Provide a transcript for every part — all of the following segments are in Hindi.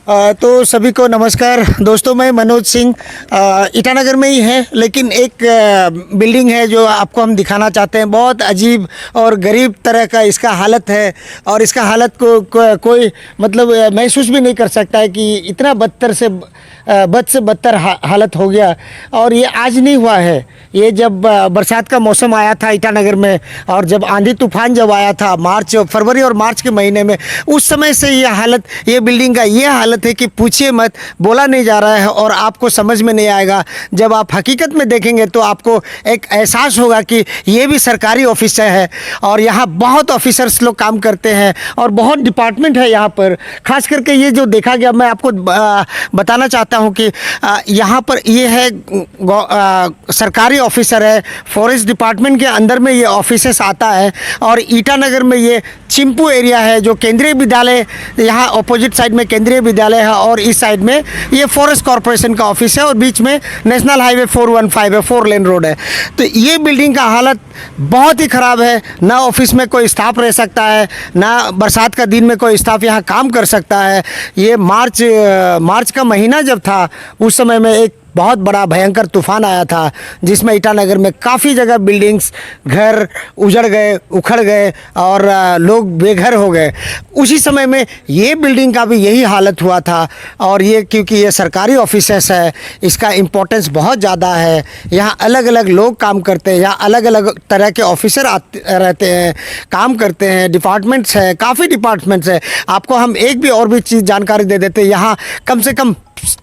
तो सभी को नमस्कार दोस्तों। मैं मनोज सिंह ईटानगर में ही है, लेकिन एक बिल्डिंग है जो आपको हम दिखाना चाहते हैं। बहुत अजीब और गरीब तरह का इसका हालत है, और इसका हालत कोई मतलब महसूस भी नहीं कर सकता है कि इतना बदतर से बद से बदतर हालत हो गया। और ये आज नहीं हुआ है, ये जब बरसात का मौसम आया था ईटानगर में, और जब आंधी तूफान जब आया था फरवरी और मार्च के महीने में, उस समय से ये बिल्डिंग का ये हालत है कि पूछिए मत, बोला नहीं जा रहा है। और आपको समझ में नहीं आएगा, जब आप हकीकत में देखेंगे तो आपको एक एहसास होगा कि ये भी सरकारी ऑफिस है, और यहाँ बहुत ऑफिसर्स लोग काम करते हैं, और बहुत डिपार्टमेंट है यहाँ पर। खास करके ये जो देखा गया, मैं आपको बताना चाहता हूँ कि यहाँ पर ये है सरकारी ऑफिसर है, फॉरेस्ट डिपार्टमेंट के अंदर में ये ऑफिसेस आता है। और ईटानगर में ये चिंपू एरिया है, जो केंद्रीय विद्यालय, यहाँ अपोजिट साइड में केंद्रीय विद्यालय है, और इस साइड में ये फॉरेस्ट कॉरपोरेशन का ऑफिस है, और बीच में नेशनल हाईवे 415 है, 4 लेन रोड है। तो ये बिल्डिंग का हालत बहुत ही ख़राब है। ना ऑफिस में कोई स्टाफ रह सकता है, ना बरसात का दिन में कोई स्टाफ यहाँ काम कर सकता है। ये मार्च का महीना जब था, उस समय में एक बहुत बड़ा भयंकर तूफान आया था, जिसमें ईटानगर में काफ़ी जगह बिल्डिंग्स, घर उजड़ गए, उखड़ गए, और लोग बेघर हो गए। उसी समय में ये बिल्डिंग का भी यही हालत हुआ था। और ये क्योंकि ये सरकारी ऑफिसेस है, इसका इम्पोर्टेंस बहुत ज़्यादा है। यहाँ अलग अलग लोग काम करते हैं, यहाँ अलग अलग तरह के ऑफिसर रहते हैं, काम करते हैं। डिपार्टमेंट्स है, काफ़ी डिपार्टमेंट्स है। आपको हम एक भी और भी चीज़ जानकारी दे देते हैं। यहाँ कम से कम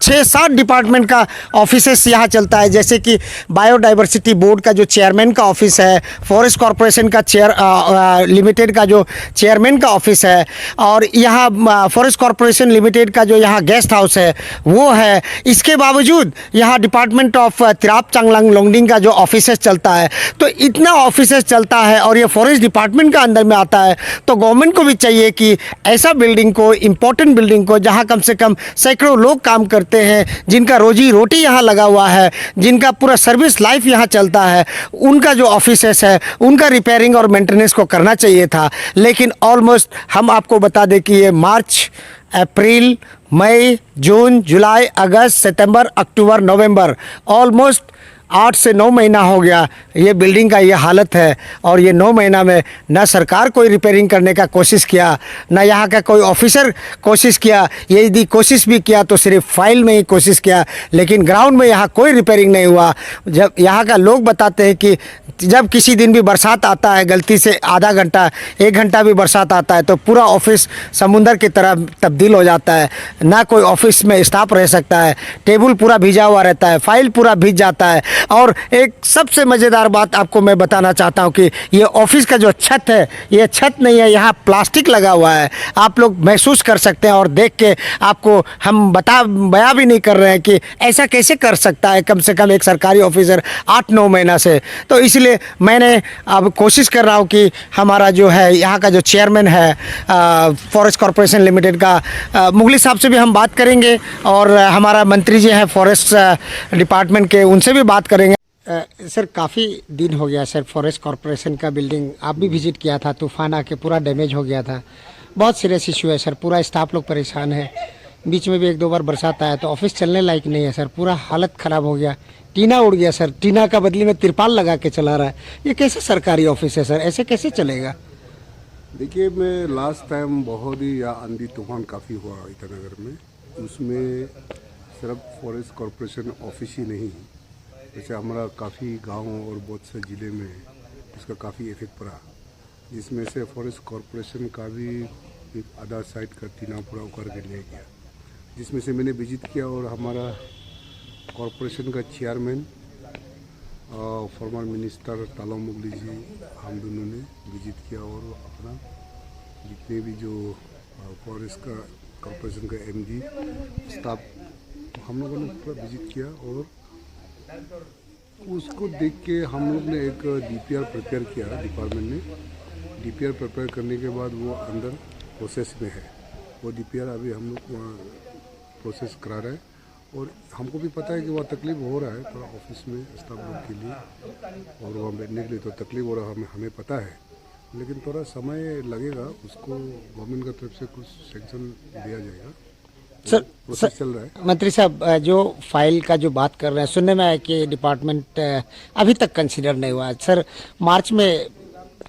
6-7 डिपार्टमेंट का ऑफिसेस यहाँ चलता है, जैसे कि बायोडाइवर्सिटी बोर्ड का जो चेयरमैन का ऑफिस है, फॉरेस्ट कॉरपोरेशन का लिमिटेड का जो चेयरमैन का ऑफिस है, और यहाँ फॉरेस्ट कॉरपोरेशन लिमिटेड का जो यहाँ गेस्ट हाउस है वो है। इसके बावजूद यहाँ डिपार्टमेंट ऑफ तिराप चांगलांग लोंगडिंग का जो ऑफिसेस चलता है। तो इतना ऑफिसेस चलता है, और ये फॉरेस्ट डिपार्टमेंट का अंदर में आता है। तो गवर्नमेंट को भी चाहिए कि ऐसा बिल्डिंग को, इम्पोर्टेंट बिल्डिंग को, जहाँ कम से कम सैकड़ों लोग काम करते हैं, जिनका रोजी रोटी यहाँ लगा हुआ है, जिनका पूरा सर्विस लाइफ यहाँ चलता है, उनका जो ऑफिसेस है उनका रिपेयरिंग और मेंटेनेंस को करना चाहिए था। लेकिन ऑलमोस्ट हम आपको बता दें कि ये मार्च, अप्रैल, मई, जून, जुलाई, अगस्त, सितंबर, अक्टूबर, नवंबर, ऑलमोस्ट 8 से 9 महीना हो गया ये बिल्डिंग का ये हालत है। और ये 9 महीना में ना सरकार कोई रिपेयरिंग करने का कोशिश किया, ना यहाँ का कोई ऑफिसर कोशिश किया। ये यदि कोशिश भी किया तो सिर्फ फाइल में ही कोशिश किया, लेकिन ग्राउंड में यहाँ कोई रिपेयरिंग नहीं हुआ। जब यहाँ का लोग बताते हैं कि जब किसी दिन भी बरसात आता है, गलती से आधा घंटा 1 घंटा भी बरसात आता है, तो पूरा ऑफिस समुंदर की तरह तब्दील हो जाता है। ना कोई ऑफिस में स्टाफ रह सकता है, टेबल पूरा भीजा हुआ रहता है, फाइल पूरा भीज जाता है। और एक सबसे मज़ेदार बात आपको मैं बताना चाहता हूँ कि ये ऑफिस का जो छत है, ये छत नहीं है, यहाँ प्लास्टिक लगा हुआ है। आप लोग महसूस कर सकते हैं, और देख के आपको हम बयां भी नहीं कर रहे हैं कि ऐसा कैसे कर सकता है कम से कम एक सरकारी ऑफिसर 8-9 महीना से। तो इसलिए मैंने अब कोशिश कर रहा हूँ कि हमारा जो है यहाँ का जो चेयरमैन है फॉरेस्ट कॉरपोरेशन लिमिटेड का, मुगली साहब से भी हम बात करेंगे, और हमारा मंत्री जी हैं फॉरेस्ट डिपार्टमेंट के, उनसे भी बात करेंगे। सर, काफ़ी दिन हो गया सर, फॉरेस्ट कॉरपोरेशन का बिल्डिंग आप भी विजिट किया था, तूफान आके पूरा डैमेज हो गया था। बहुत सीरियस इशू है सर, पूरा स्टाफ लोग परेशान है। बीच में भी 1-2 बार बरसात आया तो ऑफिस चलने लायक नहीं है सर, पूरा हालत ख़राब हो गया। टीना उड़ गया सर, टीना का बदले में तिरपाल लगा के चला रहा है। ये कैसे सरकारी ऑफिस है सर, ऐसे कैसे चलेगा? देखिए, मैं लास्ट टाइम बहुत ही आंधी तूफान काफ़ी हुआ ईटानगर में, उसमें सिर्फ फॉरेस्ट कॉरपोरेशन ऑफिस ही नहीं, जैसे हमारा काफ़ी गांव और बहुत से ज़िले में इसका काफ़ी इफेक्ट पड़ा, जिसमें से फॉरेस्ट कॉरपोरेशन का भी एक आधा साइड का टीना पूरा उखाड़ के ले गया, जिसमें से मैंने विजिट किया। और हमारा कॉरपोरेशन का चेयरमैन फॉर्मर मिनिस्टर तालों मुगली जी, हम दोनों ने विजिट किया, और अपना जितने भी जो फॉरेस्ट का कॉरपोरेशन का एमडी स्टाफ, हम लोगों ने पूरा विजिट किया। और उसको देख के हम लोग ने एक डीपीआर प्रिपेयर किया, डिपार्टमेंट ने डीपीआर प्रिपेयर करने के बाद वो अंदर प्रोसेस में है। वो डीपीआर अभी हम लोग वहाँ प्रोसेस करा रहे हैं, और हमको भी पता है कि वह तकलीफ़ हो रहा है थोड़ा ऑफिस में स्टाफ लोग के लिए, और वहाँ बैठने के लिए तो तकलीफ़ हो रहा है, हमें पता है। लेकिन थोड़ा समय लगेगा, उसको गवर्नमेंट की तरफ से कुछ सेंक्शन दिया जाएगा, सर प्रोसेस चल रहा है। मंत्री साहब जो फाइल का जो बात कर रहे हैं, सुनने में आया कि डिपार्टमेंट अभी तक कंसीडर नहीं हुआ। सर मार्च में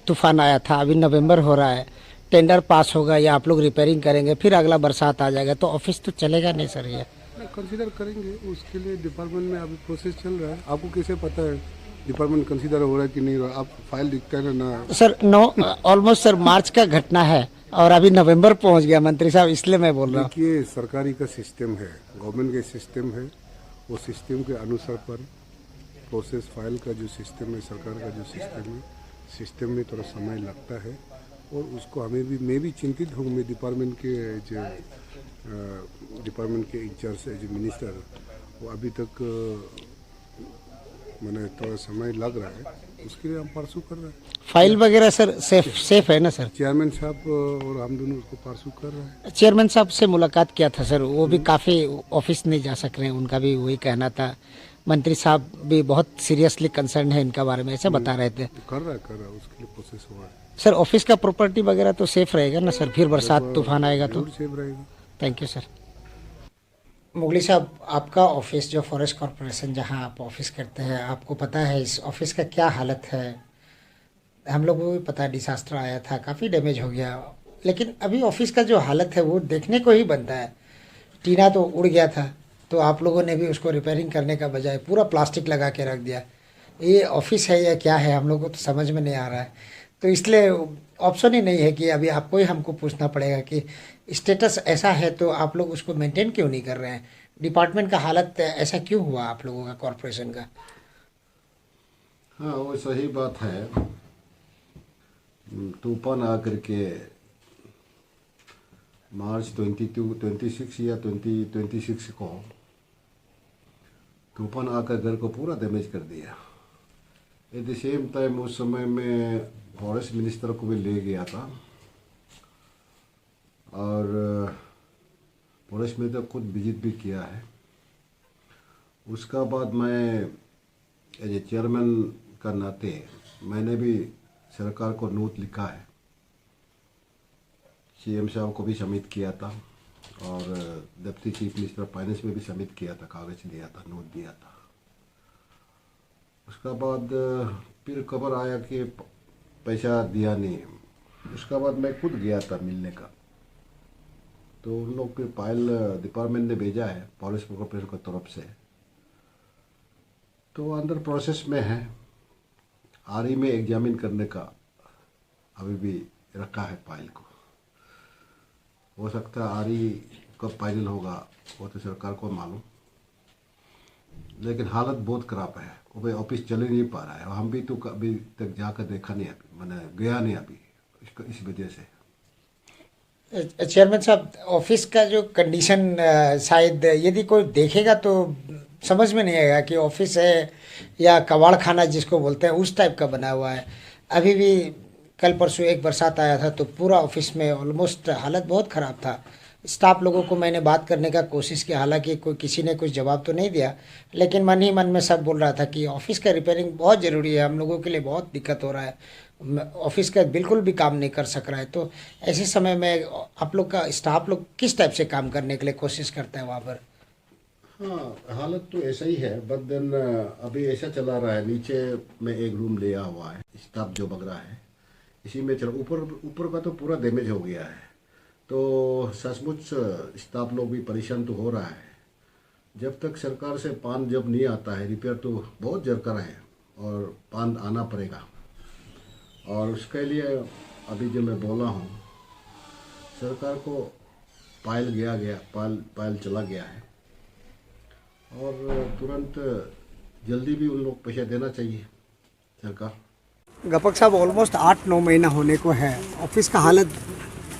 तूफान आया था, अभी नवंबर हो रहा है, टेंडर पास होगा या आप लोग रिपेयरिंग करेंगे, फिर अगला बरसात आ जाएगा तो ऑफिस तो चलेगा नहीं सर ये। कंसीडर करेंगे, उसके लिए डिपार्टमेंट में अभी प्रोसेस चल रहा है। आपको कैसे पता है डिपार्टमेंट कंसीडर हो रहा है कि नहीं हो रहा? आप फाइल दिखता है ना। सर ऑलमोस्ट सर मार्च का घटना है और अभी नवंबर पहुंच गया मंत्री साहब, इसलिए मैं बोल रहा हूँ। देखिए, सरकारी का सिस्टम है, गवर्नमेंट का सिस्टम है, वो सिस्टम के अनुसार पर प्रोसेस फाइल का जो सिस्टम है, सरकार का जो सिस्टम है, सिस्टम में थोड़ा समय लगता है और उसको मैं भी चिंतित हूँ। मैं डिपार्टमेंट के जो डिपार्टमेंट के इंचार्ज है जो मिनिस्टर, वो अभी तक मैंने थोड़ा समय लग रहा है, उसके लिए हम परसू कर रहे हैं। फाइल वगैरह सर सेफ है ना सर? चेयरमैन साहब और हम दोनों उसको परसू कर रहे हैं। चेयरमैन साहब से मुलाकात किया था सर, वो भी काफ़ी ऑफिस नहीं जा सक रहे हैं, उनका भी वही कहना था। मंत्री साहब भी बहुत सीरियसली कंसर्न है इनका बारे में, ऐसे बता रहे थे। कर रहा है, उसके लिए प्रोसेस हो रहा है। सर ऑफिस का प्रॉपर्टी वगैरह तो सेफ रहेगा ना सर? फिर बरसात तूफान आएगा तो? सेफ रहेगा। Thank you sir. मुगली साहब, आपका ऑफिस जो फॉरेस्ट कॉरपोरेशन जहां आप ऑफिस करते हैं, आपको पता है इस ऑफिस का क्या हालत है? हम लोगों को भी पता है डिसास्टर आया था, काफ़ी डैमेज हो गया, लेकिन अभी ऑफिस का जो हालत है वो देखने को ही बनता है। टीना तो उड़ गया था, तो आप लोगों ने भी उसको रिपेयरिंग करने का बजाय पूरा प्लास्टिक लगा के रख दिया। ये ऑफिस है या क्या है, हम लोग को तो समझ में नहीं आ रहा है। तो इसलिए ऑप्शन ही नहीं है कि अभी आपको ही हमको पूछना पड़ेगा कि स्टेटस ऐसा है तो आप लोग उसको मेंटेन क्यों नहीं कर रहे हैं? डिपार्टमेंट का हालत ऐसा क्यों हुआ आप लोगों का, कॉरपोरेशन का? हाँ, वो सही बात है। तूफान आकर के मार्च 26 या 2026 को तूफान आकर घर को पूरा डैमेज कर दिया। एट द सेम टाइम उस समय में फॉरेस्ट मिनिस्टर को भी ले गया था और फॉरेस्ट मिनिस्टर खुद विजिट भी किया है। उसका बाद मैं एज ए चेयरमैन का नाते मैंने भी सरकार को नोट लिखा है, सीएम साहब को भी सबमिट किया था और डिप्टी चीफ मिनिस्टर फाइनेंस में भी सबमिट किया था, कागज दिया था, नोट दिया था। उसका बाद फिर खबर आया कि पैसा दिया नहीं। उसका बाद मैं खुद गया था मिलने का, तो उन लोग फिर फाइल डिपार्टमेंट ने भेजा है फॉरेस्ट कॉर्पोरेशन की तरफ से, तो अंडर प्रोसेस में है। आरई में एग्जामिन करने का अभी भी रखा है फाइल को। हो सकता है आरई कब फाइनल होगा वो तो सरकार को मालूम, लेकिन हालत बहुत ख़राब है। वो भाई ऑफिस चल ही नहीं पा रहा है। हम भी तो अभी तक जाकर देखा नहीं, अभी मैंने गया नहीं अभी इस वजह से। चेयरमैन साहब, ऑफिस का जो कंडीशन शायद यदि कोई देखेगा तो समझ में नहीं आएगा कि ऑफिस है या कबाड़ खाना जिसको बोलते हैं उस टाइप का बना हुआ है। अभी भी कल परसों एक बरसात आया था तो पूरा ऑफिस में ऑलमोस्ट हालत बहुत ख़राब था। स्टाफ लोगों को मैंने बात करने का कोशिश की, हालांकि किसी ने कुछ जवाब तो नहीं दिया, लेकिन मन ही मन में सब बोल रहा था कि ऑफिस का रिपेयरिंग बहुत ज़रूरी है, हम लोगों के लिए बहुत दिक्कत हो रहा है, ऑफिस का बिल्कुल भी काम नहीं कर सक रहा है। तो ऐसे समय में आप लोग का स्टाफ लोग किस टाइप से काम करने के लिए कोशिश करते हैं वहाँ पर? हाँ, हालत तो ऐसा ही है, बट देन अभी ऐसा चला रहा है। नीचे में एक रूम लिया हुआ है, स्टाफ जो बग रहा है इसी में चल। ऊपर का तो पूरा डैमेज हो गया है, तो सचमुच स्टाफ लोग भी परेशान तो हो रहा है। जब तक सरकार से पान जब नहीं आता है, रिपेयर तो बहुत दरकार है और पान आना पड़ेगा। और उसके लिए अभी जो मैं बोला हूँ, सरकार को पायल चला गया है और तुरंत जल्दी भी उन लोग पैसा देना चाहिए सरकार। गपक साहब, ऑलमोस्ट 8-9 महीना होने को है, ऑफिस का हालत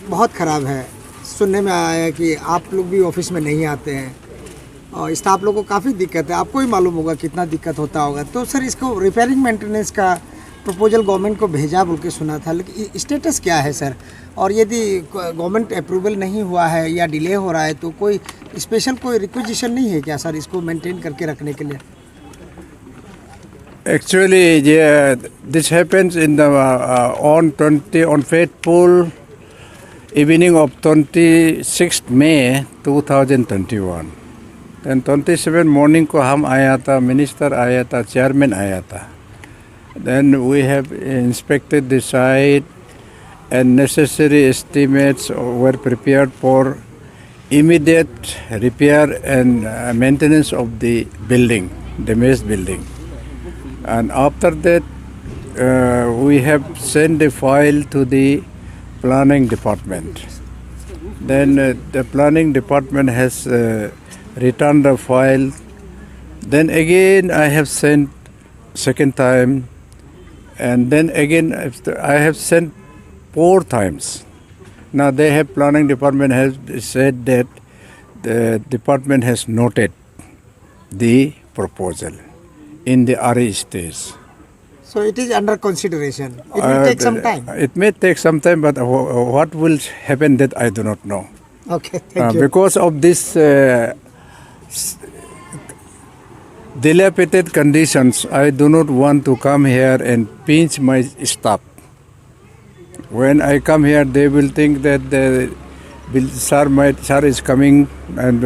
बहुत ख़राब है। सुनने में आया है कि आप लोग भी ऑफिस में नहीं आते हैं और स्टाफ लोगों को काफ़ी दिक्कत है, आपको ही मालूम होगा कितना दिक्कत होता होगा। तो सर इसको रिपेयरिंग मेंटेनेंस का प्रपोजल गवर्नमेंट को भेजा बोल के सुना था, लेकिन स्टेटस क्या है सर? और यदि गवर्नमेंट अप्रूवल नहीं हुआ है या डिले हो रहा है तो कोई स्पेशल कोई रिक्वेजिशन नहीं है क्या सर इसको मेंटेन करके रखने के लिए? Actually, yeah, this happens in the on Faith Pool evening of 26th May 2021. Then 27 morning को हम आया था, minister आया था, chairman आया था. Then we have inspected the site and necessary estimates were prepared for immediate repair and maintenance of the building, damaged building. And after that, we have sent the file to the planning department. Then the planning department has returned the file. Then again I have sent second time, and then again I have sent 4 times. Now they have planning department has said that the department has noted the proposal in the RE stage. So it is under consideration. It will take some time. It may take some time, but what will happen that I do not know. Okay, thank you. Because of this dilapidated conditions, I do not want to come here and pinch my staff. When I come here, they will think that the sir is coming and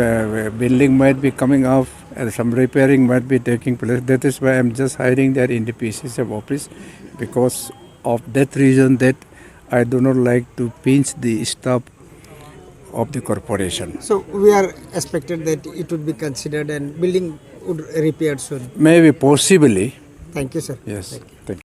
building might be coming off and some repairing might be taking place. That is why I'm just hiding there in the PCCF office, because of that reason that I do not like to pinch the staff of the corporation. So we are expected that it would be considered and building would repaired soon. Maybe possibly. Thank you, sir. Yes. Thank you.